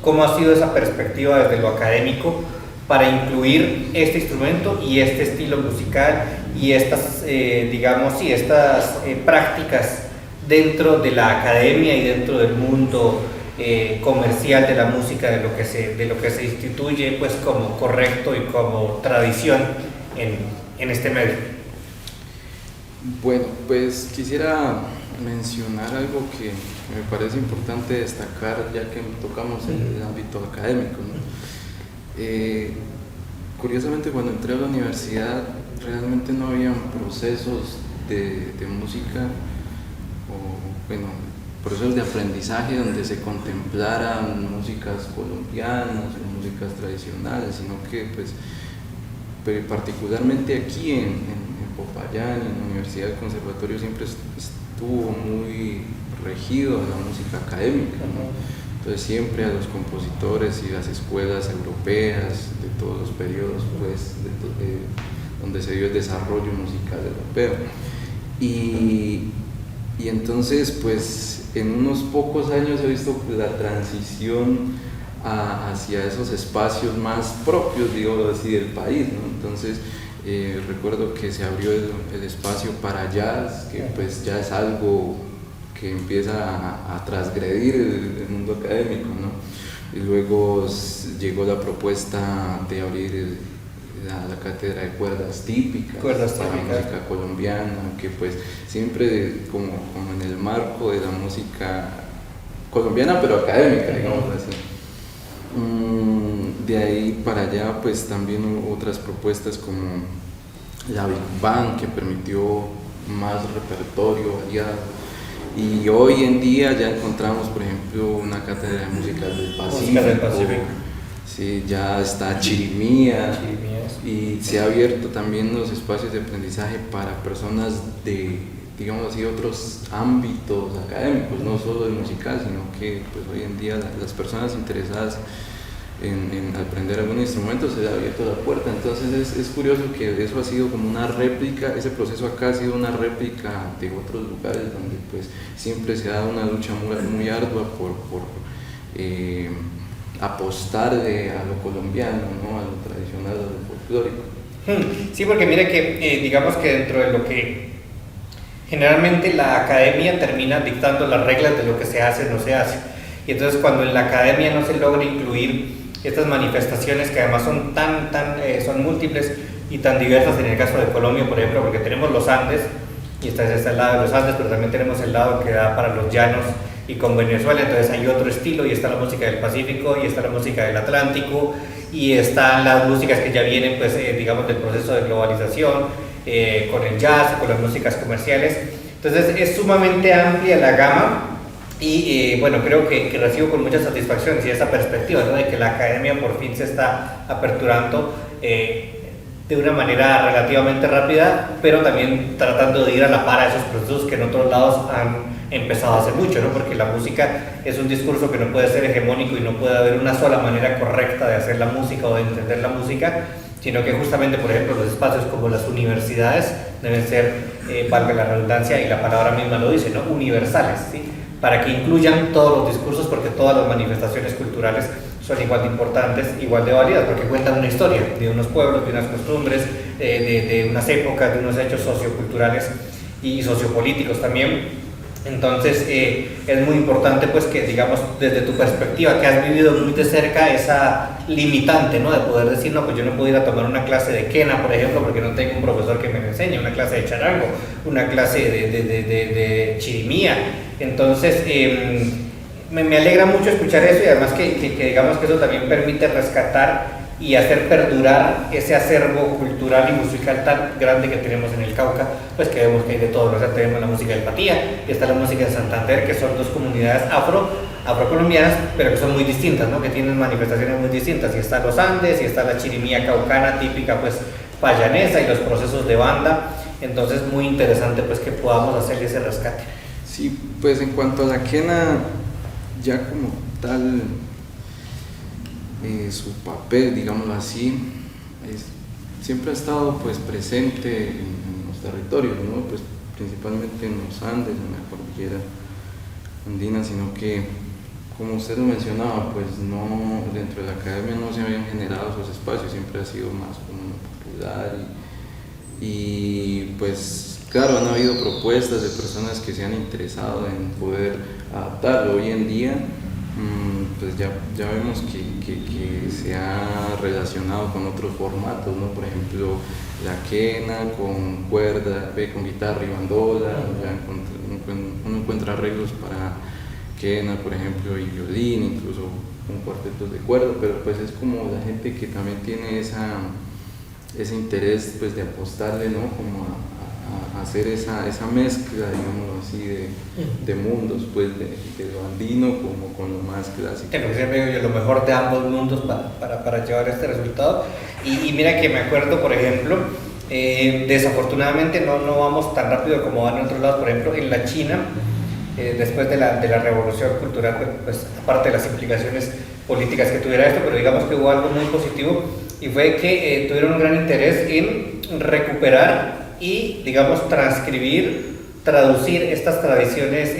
S1: ¿Cómo ha sido esa perspectiva desde lo académico para incluir este instrumento y este estilo musical y estas, digamos, sí, estas prácticas dentro de la academia y dentro del mundo comercial de la música, de lo que se instituye pues como correcto y como tradición en este medio?
S2: Bueno, pues quisiera mencionar algo que me parece importante destacar ya que tocamos el ámbito académico, ¿no? Curiosamente, cuando entré a la universidad realmente no habían procesos de música o, bueno, procesos de aprendizaje donde se contemplaran músicas colombianas o músicas tradicionales, sino que pues particularmente aquí en Popayán, en la Universidad del Conservatorio, siempre estuvo muy regido a la música académica, ¿no? Entonces siempre a los compositores y las escuelas europeas de todos los periodos pues, donde se dio el desarrollo musical europeo. Y entonces pues en unos pocos años he visto la transición hacia esos espacios más propios, digo así, del país, ¿no? Entonces recuerdo que se abrió el espacio para jazz, que pues ya es algo que empieza a transgredir el mundo académico, ¿no? Y luego llegó la propuesta de abrir la cátedra de cuerdas típicas para música colombiana, que pues siempre como en el marco de la música colombiana pero académica, digamos así. De ahí para allá pues también hubo otras propuestas como la Big Band, que permitió más repertorio variado. Y hoy en día ya encontramos, por ejemplo, una cátedra de música del Pacífico. Sí, ya está Chirimía, y se ha abierto también los espacios de aprendizaje para personas de, digamos así, otros ámbitos académicos, no solo el musical, sino que pues hoy en día las personas interesadas en aprender algún instrumento se le ha abierto la puerta. Entonces es curioso que eso ha sido como una réplica, ese proceso acá ha sido una réplica de otros lugares donde pues siempre se ha dado una lucha muy ardua por apostarle a lo colombiano, ¿no? A lo tradicional, a lo folclórico.
S1: Sí, porque mire que digamos que dentro de lo que generalmente la academia termina dictando las reglas de lo que se hace o no se hace, y entonces cuando en la academia no se logra incluir estas manifestaciones que además son son múltiples y tan diversas en el caso de Colombia, por ejemplo, porque tenemos los Andes y está el lado de los Andes, pero también tenemos el lado que da para los llanos y con Venezuela, entonces hay otro estilo y está la música del Pacífico y está la música del Atlántico y están las músicas que ya vienen pues digamos del proceso de globalización con el jazz, con las músicas comerciales. Entonces es sumamente amplia la gama. Y bueno, creo que recibo con mucha satisfacción esa perspectiva, ¿no? De que la academia por fin se está aperturando de una manera relativamente rápida, pero también tratando de ir a la par a esos procesos que en otros lados han empezado hace mucho, ¿no? Porque la música es un discurso que no puede ser hegemónico y no puede haber una sola manera correcta de hacer la música o de entender la música, sino que justamente, por ejemplo, los espacios como las universidades deben ser, valga la redundancia y la palabra misma lo dice, ¿no? Universales, ¿sí? Para que incluyan todos los discursos, porque todas las manifestaciones culturales son igual de importantes, igual de válidas, porque cuentan una historia de unos pueblos, de unas costumbres, de unas épocas, de unos hechos socioculturales y sociopolíticos también. Entonces es muy importante pues que, digamos, desde tu perspectiva, que has vivido muy de cerca esa limitante, ¿no? De poder decir, no, pues yo no puedo ir a tomar una clase de quena, por ejemplo, porque no tengo un profesor que me lo enseñe, una clase de charango, una clase de chirimía. Entonces me alegra mucho escuchar eso, y además que digamos que eso también permite rescatar y hacer perdurar ese acervo cultural y musical tan grande que tenemos en el Cauca, pues que vemos que hay de todo, o sea, tenemos la música del Patía y está la música de Santander, que son dos comunidades afrocolombianas, pero que son muy distintas, ¿no? Que tienen manifestaciones muy distintas, y está los Andes, y está la chirimía caucana típica, pues payanesa, y los procesos de banda. Entonces muy interesante pues que podamos hacer ese rescate.
S2: Sí, pues en cuanto a la quena, ya como tal, su papel, digámoslo así, siempre ha estado pues presente en los territorios, ¿no? Pues principalmente en los Andes, en la cordillera andina, sino que, como usted lo mencionaba, pues no, dentro de la academia no se habían generado esos espacios, siempre ha sido más como popular y pues claro, han habido propuestas de personas que se han interesado en poder adaptarlo. Hoy en día pues ya vemos que se ha relacionado con otros formatos, ¿no? Por ejemplo, la quena con cuerda, con guitarra y bandola, uno encuentra arreglos para quena, por ejemplo, y violín, incluso con cuartetos de cuerda, pero pues es como la gente que también tiene ese interés pues de apostarle, ¿no? Como a hacer esa mezcla, digamos así, de mundos, pues de lo andino como con lo más clásico.
S1: Tengo que ser lo mejor de ambos mundos para llevar este resultado. Y mira que me acuerdo, por ejemplo, desafortunadamente no vamos tan rápido como van en otros lados. Por ejemplo, en la China, después de la revolución cultural, pues aparte de las implicaciones políticas que tuviera esto, pero digamos que hubo algo muy positivo, y fue que tuvieron un gran interés en recuperar y, digamos, transcribir, traducir estas tradiciones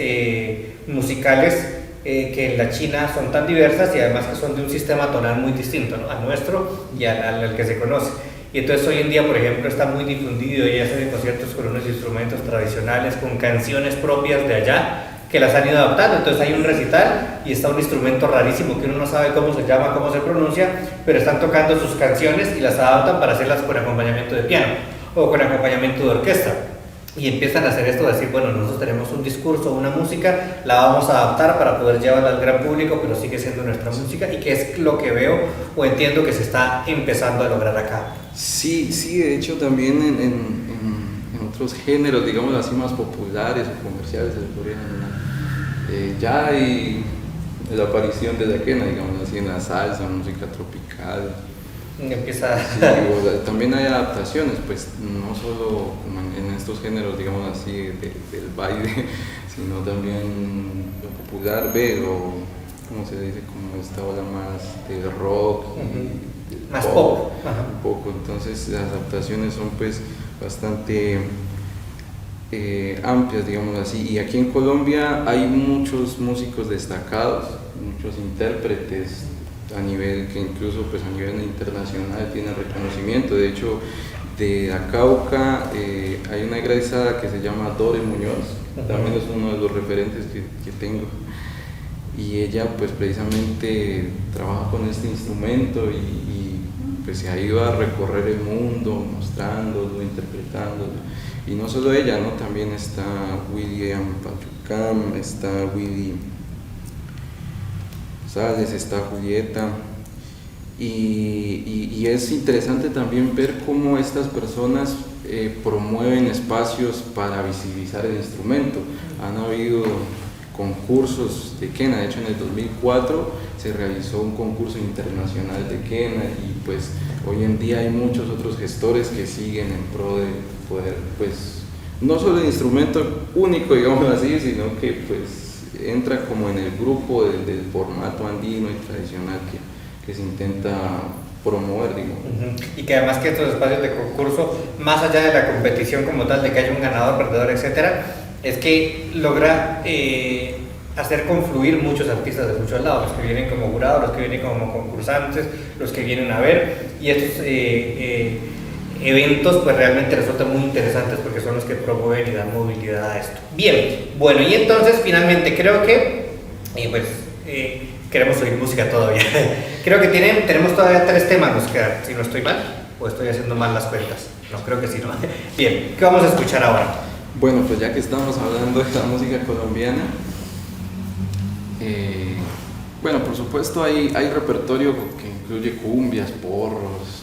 S1: musicales que en la China son tan diversas, y además que son de un sistema tonal muy distinto, ¿no? Al nuestro y al que se conoce. Y entonces hoy en día, por ejemplo, está muy difundido, y hacen conciertos con unos instrumentos tradicionales, con canciones propias de allá, que las han ido adaptando. Entonces hay un recital y está un instrumento rarísimo que uno no sabe cómo se llama, cómo se pronuncia, pero están tocando sus canciones y las adaptan para hacerlas con acompañamiento de piano o con acompañamiento de orquesta, y empiezan a hacer esto de decir, bueno, nosotros tenemos un discurso, una música, la vamos a adaptar para poder llevarla al gran público, pero sigue siendo nuestra música, y que es lo que veo o entiendo que se está empezando a lograr acá.
S2: Sí, de hecho también en otros géneros, digamos así, más populares o comerciales, se podría denominar, ya hay la aparición de la quena, digamos así, en la salsa, música tropical.
S1: Empieza...
S2: Sí, también hay adaptaciones, pues no solo como en estos géneros, digamos así, del baile, sino también lo popular, o como se dice, como esta ola más de rock, y
S1: más pop.
S2: Un poco. Entonces las adaptaciones son pues bastante amplias, digamos así, y aquí en Colombia hay muchos músicos destacados, muchos intérpretes a nivel que incluso pues a nivel internacional tiene reconocimiento. De hecho, de la Cauca hay una egresada que se llama Dore Muñoz, también es uno de los referentes que tengo, y ella pues precisamente trabaja con este instrumento y pues se ha ido a recorrer el mundo mostrándolo, interpretándolo, y no solo ella, ¿no? También está William Pachucam, está Willy Sales, está Julieta, y es interesante también ver cómo estas personas promueven espacios para visibilizar el instrumento. Han habido concursos de quena, de hecho en el 2004 se realizó un concurso internacional de quena, y pues hoy en día hay muchos otros gestores que siguen en pro de poder, pues no solo el instrumento único, digamos así, sino que pues entra como en el grupo del formato andino y tradicional que se intenta promover, digo.
S1: Y que además que estos espacios de concurso, más allá de la competición como tal, de que haya un ganador, perdedor, etcétera, es que logra hacer confluir muchos artistas de muchos lados, los que vienen como jurados, los que vienen como concursantes, los que vienen a ver, y estos eventos pues realmente resultan muy interesantes porque son los que promueven y dan movilidad a esto. Bien, bueno, y entonces finalmente creo que queremos oír música todavía. Creo que tenemos todavía 3 temas, nos quedan, si no estoy mal, o estoy haciendo mal las cuentas. No, creo que sí, ¿no? Bien, ¿qué vamos a escuchar ahora?
S2: Bueno, pues ya que estamos hablando de la música colombiana, bueno, por supuesto hay repertorio que incluye cumbias, porros,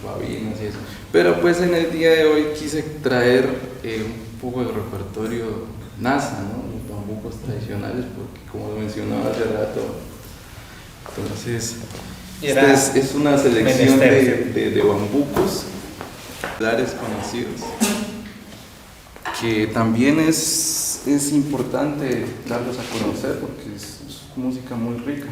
S2: babinas y eso, pero pues en el día de hoy quise traer un poco de repertorio NASA, ¿no? Los bambucos tradicionales, porque como lo mencionaba hace rato, entonces esta es una selección de bambucos populares conocidos, que también es importante darlos a conocer porque es música muy rica.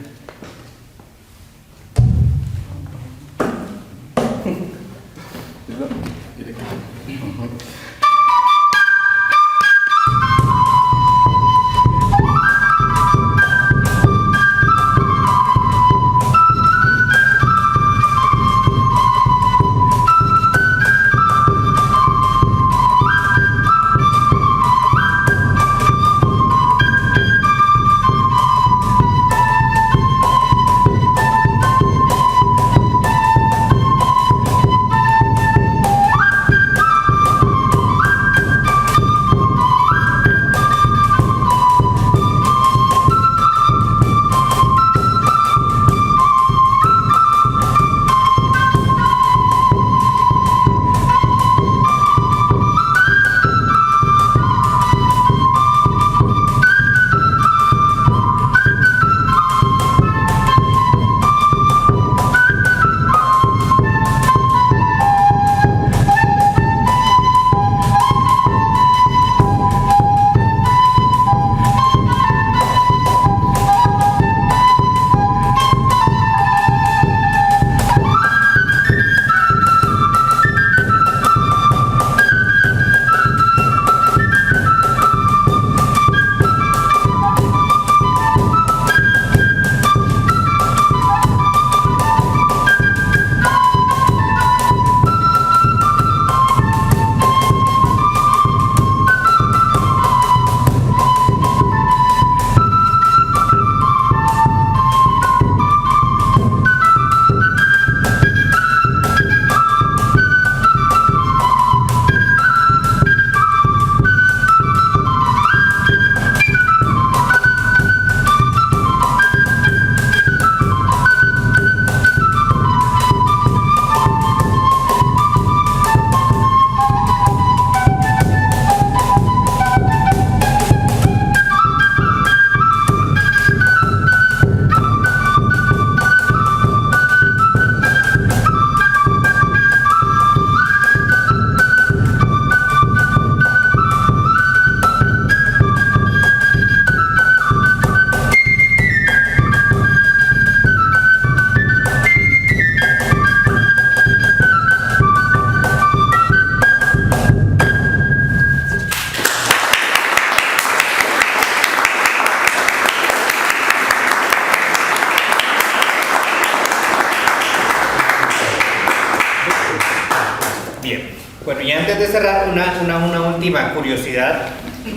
S1: Bueno, y antes de cerrar, una última curiosidad,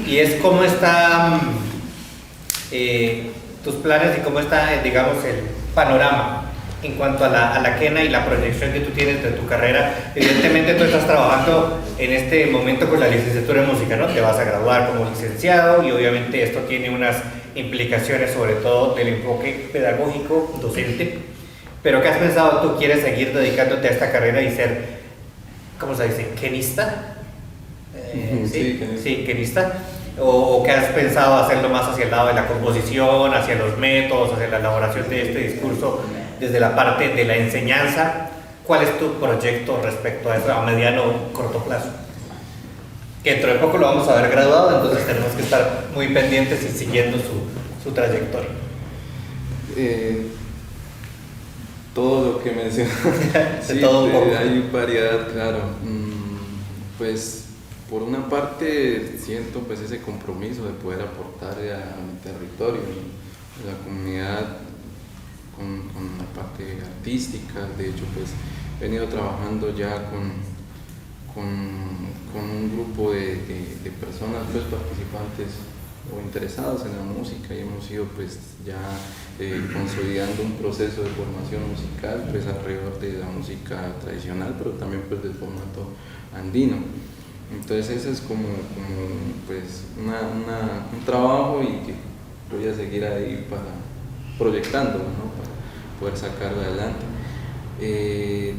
S1: y es cómo están tus planes y cómo está, digamos, el panorama en cuanto a la quena y la proyección que tú tienes de tu carrera. Evidentemente tú estás trabajando en este momento con la licenciatura en música, ¿no? Te vas a graduar como licenciado y obviamente esto tiene unas implicaciones sobre todo del enfoque pedagógico, docente. Pero ¿qué has pensado tú? ¿Quieres seguir dedicándote a esta carrera y ser, ¿cómo se dice? ¿Quenista? Sí, quenista. ¿O qué has pensado hacerlo más hacia el lado de la composición, hacia los métodos, hacia la elaboración de este discurso, desde la parte de la enseñanza? ¿Cuál es tu proyecto respecto a eso a mediano o corto plazo? Que dentro de poco lo vamos a ver graduado, entonces tenemos que estar muy pendientes y siguiendo su trayectoria.
S2: Todo lo que mencionaste. Sí,
S1: todo un poco.
S2: hay variedad, claro. Pues por una parte siento pues ese compromiso de poder aportar a mi territorio, ¿no? A la comunidad con la parte artística. De hecho pues he venido trabajando ya con un grupo de personas pues participantes o interesados en la música, y hemos ido pues ya consolidando un proceso de formación musical pues alrededor de la música tradicional, pero también pues del formato andino. Entonces ese es como pues un trabajo, y que voy a seguir ahí para proyectándolo, ¿no? Para poder sacarlo adelante.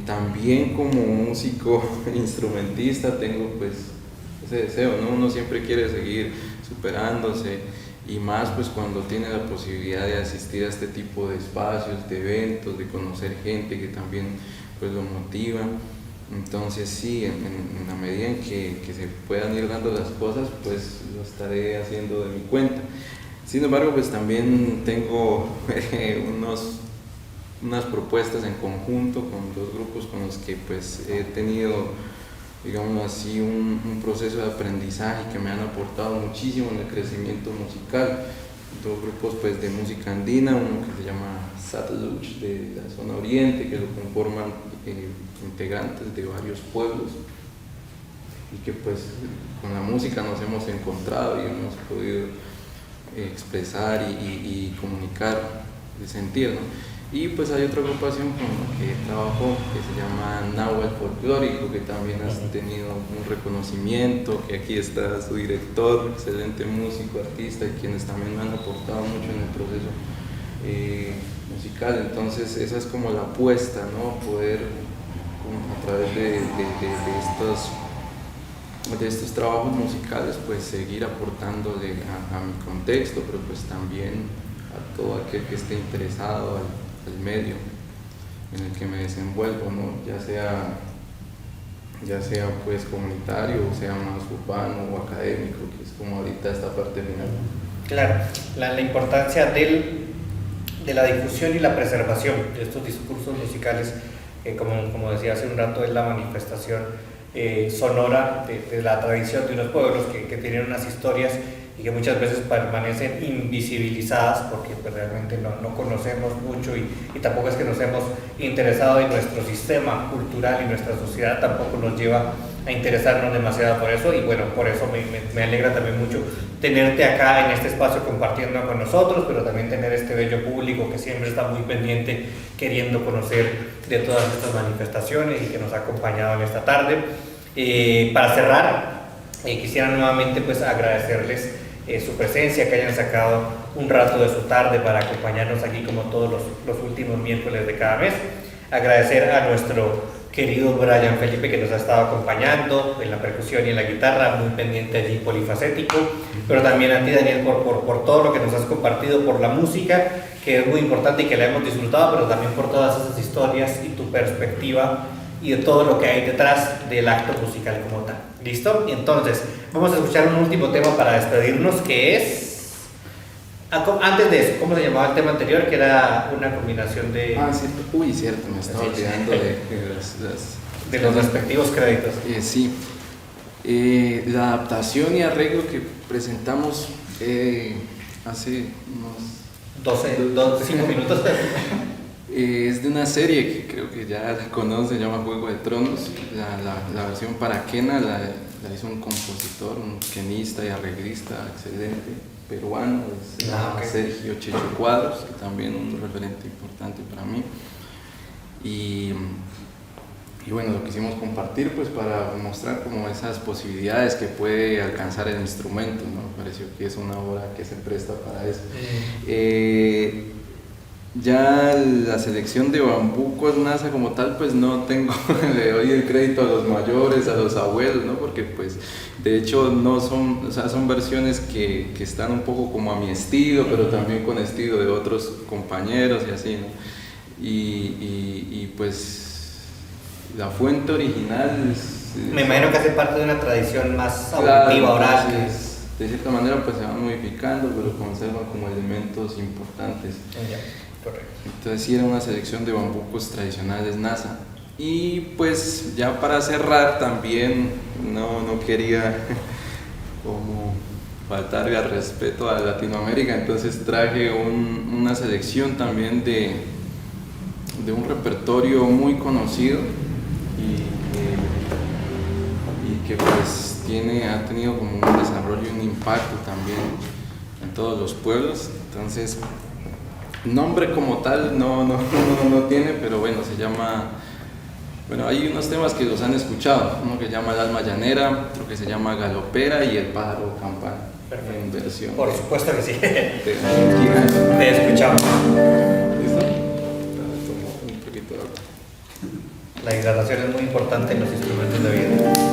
S2: También como músico instrumentista tengo pues ese deseo, ¿no? Uno siempre quiere seguir superándose, y más pues cuando tiene la posibilidad de asistir a este tipo de espacios, de eventos, de conocer gente que también pues lo motiva. Entonces sí, en la medida en que se puedan ir dando las cosas, pues lo estaré haciendo de mi cuenta. Sin embargo, pues también tengo unas propuestas en conjunto con dos grupos con los que pues he tenido, digamos así, un proceso de aprendizaje que me han aportado muchísimo en el crecimiento musical. Dos grupos pues de música andina, uno que se llama Satluch, de la zona oriente, que lo conforman integrantes de varios pueblos, y que pues con la música nos hemos encontrado y hemos podido expresar y comunicar el sentir, ¿no? Y pues hay otra agrupación con la que trabajo que se llama Nahual Folclórico, que también ha tenido un reconocimiento, que aquí está su director, excelente músico, artista, y quienes también me han aportado mucho en el proceso musical. Entonces esa es como la apuesta, ¿no? Poder a través de estos trabajos musicales pues seguir aportándole a mi contexto, pero pues también a todo aquel que esté interesado al medio en el que me desenvuelvo, ¿no? Ya sea pues comunitario, o sea más urbano o académico, que es como ahorita esta parte final.
S1: Claro, la importancia de la difusión y la preservación de estos discursos musicales, como decía hace un rato, es la manifestación sonora de la tradición de unos pueblos que tienen unas historias y que muchas veces permanecen invisibilizadas porque pues, realmente no conocemos mucho, y tampoco es que nos hemos interesado en nuestro sistema cultural, y nuestra sociedad tampoco nos lleva a interesarnos demasiado por eso. Y bueno, por eso me alegra también mucho tenerte acá en este espacio compartiendo con nosotros, pero también tener este bello público que siempre está muy pendiente queriendo conocer de todas estas manifestaciones y que nos ha acompañado en esta tarde. Para cerrar, quisiera nuevamente pues agradecerles su presencia, que hayan sacado un rato de su tarde para acompañarnos aquí como todos los últimos miércoles de cada mes. Agradecer a nuestro querido Brian Felipe, que nos ha estado acompañando en la percusión y en la guitarra, muy pendiente allí, polifacético, pero también a ti, Daniel, por todo lo que nos has compartido, por la música, que es muy importante y que la hemos disfrutado, pero también por todas esas historias y tu perspectiva y de todo lo que hay detrás del acto musical como tal. ¿Listo? Y entonces vamos a escuchar un último tema para despedirnos, que es... Antes de eso, ¿cómo se llamaba el tema anterior? Que era una combinación de...
S2: Cierto. Uy, cierto, me estaba olvidando
S1: de los respectivos créditos.
S2: Sí. La adaptación y arreglo que presentamos hace unos...
S1: 5 minutos.
S2: Es de una serie que creo que ya la conoce, se llama Juego de Tronos. La versión para quena la hizo un compositor, un quenista y arreglista excelente, peruano, se llama Sergio Checho Cuadros, que también es un referente importante para mí. Y bueno, lo quisimos compartir pues para mostrar como esas posibilidades que puede alcanzar el instrumento, ¿no? Me pareció que es una obra que se presta para eso. Ya la selección de Bambucos NASA como tal, pues no tengo, le doy el crédito a los mayores, a los abuelos, ¿no? Porque pues de hecho no son, o sea, son versiones que están un poco como a mi estilo, pero también con estilo de otros compañeros y así, ¿no? Y pues la fuente original
S1: me imagino que hace parte de una tradición más auditiva, oral.
S2: De cierta manera pues se van modificando, pero conservan como elementos importantes.
S1: Correcto.
S2: Entonces sí era una selección de bambucos tradicionales NASA. Y pues ya para cerrar también no quería como faltarle al respeto a Latinoamérica, entonces traje una selección también de un repertorio muy conocido y que pues ha tenido como un desarrollo y un impacto también en todos los pueblos. Entonces nombre como tal no tiene, pero bueno, se llama, bueno, hay unos temas que los han escuchado, uno que se llama El alma llanera, otro que se llama Galopera y El pájaro campana.
S1: Perfecto.
S2: En versión
S1: Por supuesto que sí.
S2: de
S1: Te escuchamos.
S2: ¿Listo? Tomo un poquito de agua.
S1: La hidratación es muy importante en los instrumentos de viento.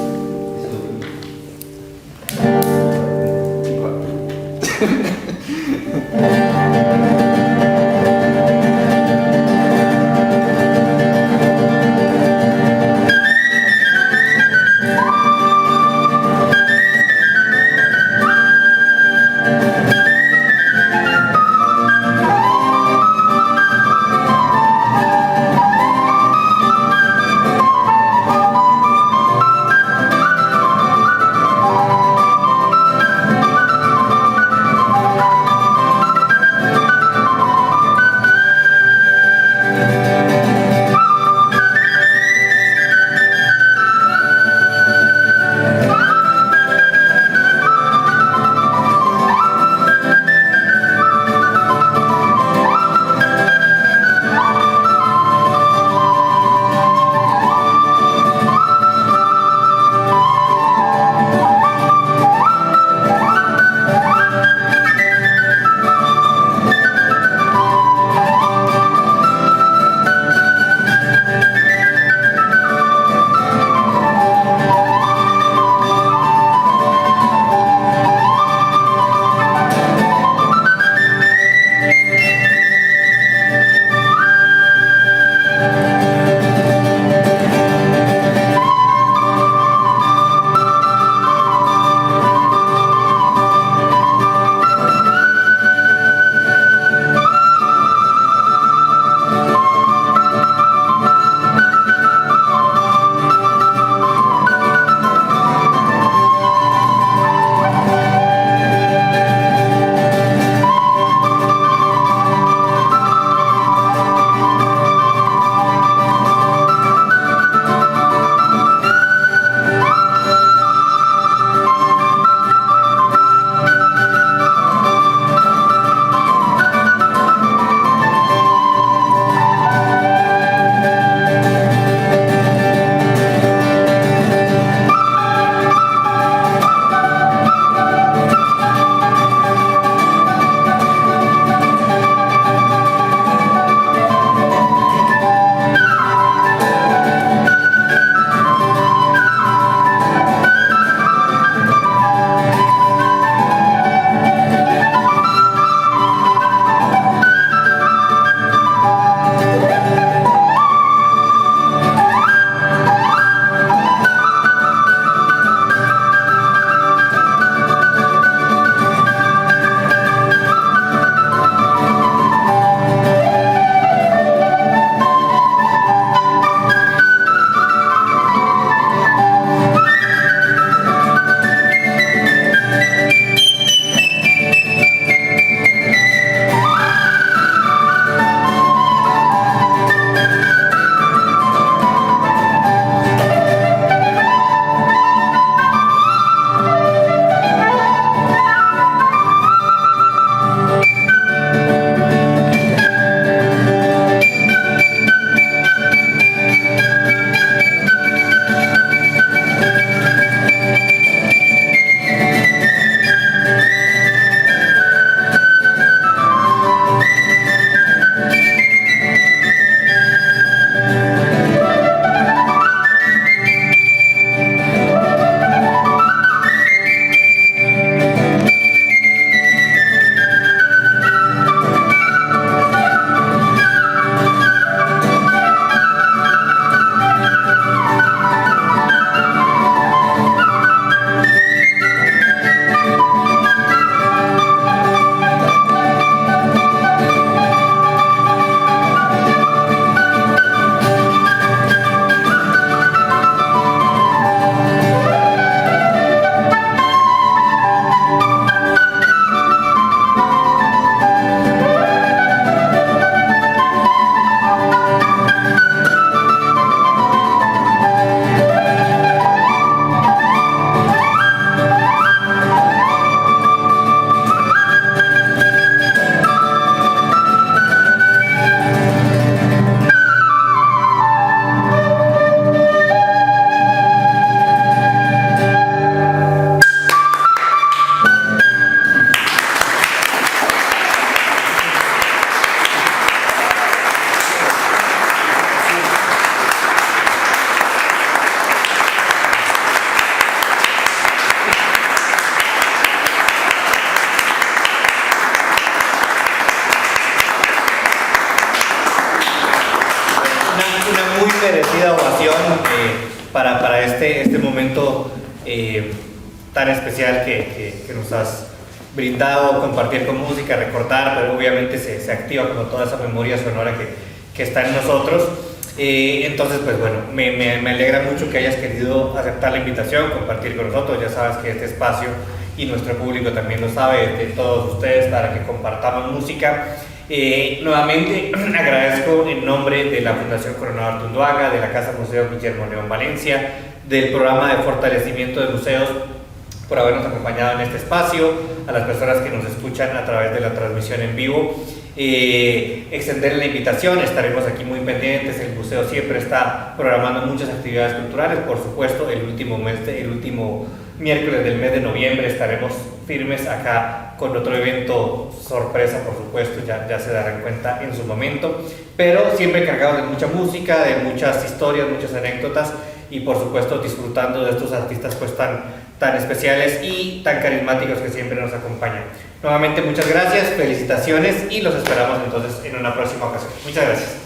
S1: merecida ovación para este momento tan especial que nos has brindado, compartir con música, recordar, pero obviamente se activa como toda esa memoria sonora que está en nosotros. Entonces, pues bueno, me alegra mucho que hayas querido aceptar la invitación, compartir con nosotros. Ya sabes que este espacio, y nuestro público también lo sabe, de todos ustedes, para que compartamos música. Nuevamente agradezco en nombre de la Fundación Coronado Artunduaga, de la Casa Museo Guillermo León Valencia, del programa de fortalecimiento de museos, por habernos acompañado en este espacio, a las personas que nos escuchan a través de la transmisión en vivo. Extender la invitación, estaremos aquí muy pendientes. El museo siempre está programando muchas actividades culturales. Por supuesto, el último miércoles del mes de noviembre estaremos firmes acá con otro evento sorpresa, por supuesto, ya se darán cuenta en su momento, pero siempre cargados de mucha música, de muchas historias, muchas anécdotas, y por supuesto disfrutando de estos artistas pues tan especiales y tan carismáticos que siempre nos acompañan. Nuevamente muchas gracias, felicitaciones, y los esperamos entonces en una próxima ocasión. Muchas gracias.